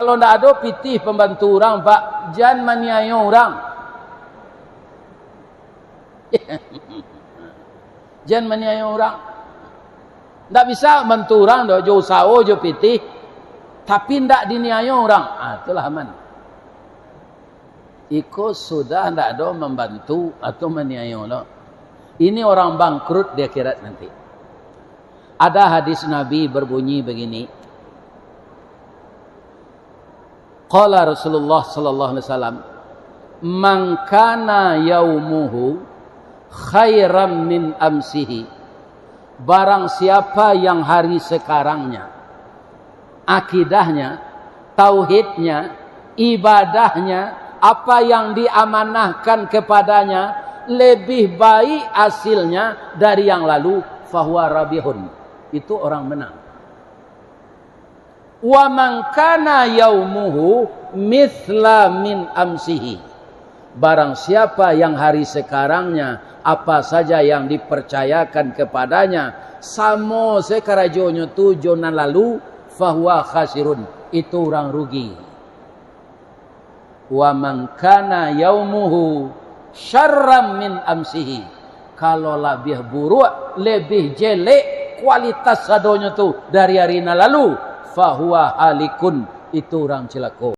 Kalau tidak ada pitih pembantu orang, Pak, jangan maniaya orang. Jangan maniaya orang. Tak bisa bantu orang, jauh sawo, jauh pitih, tapi tidak diniaya orang. Itulah aman. Iko sudah tidak ada membantu atau maniaya orang. Ini orang bangkrut di akhirat nanti. Ada hadis Nabi berbunyi begini. Qala Rasulullah sallallahu alaihi wasallam, "Man kana yaumuhu khairam min amsihi." Barang siapa yang hari sekarangnya, akidahnya, tauhidnya, ibadahnya, apa yang diamanahkan kepadanya lebih baik hasilnya dari yang lalu, fahuwa rabihun. Itu orang menang. Wa man kana yaumuhu mithla min amsihi. Barang siapa yang hari sekarangnya apa saja yang dipercayakan kepadanya samo sekarajonyo tu jonan lalu, fahuwa khasirun. Itu orang rugi. Wa man kana yaumuhu syarram min amsihi. Kalau lebih buruk, lebih jelek kualitas sadonyo tu dari hari lalu, fahuwa halikun. Itu orang celaka.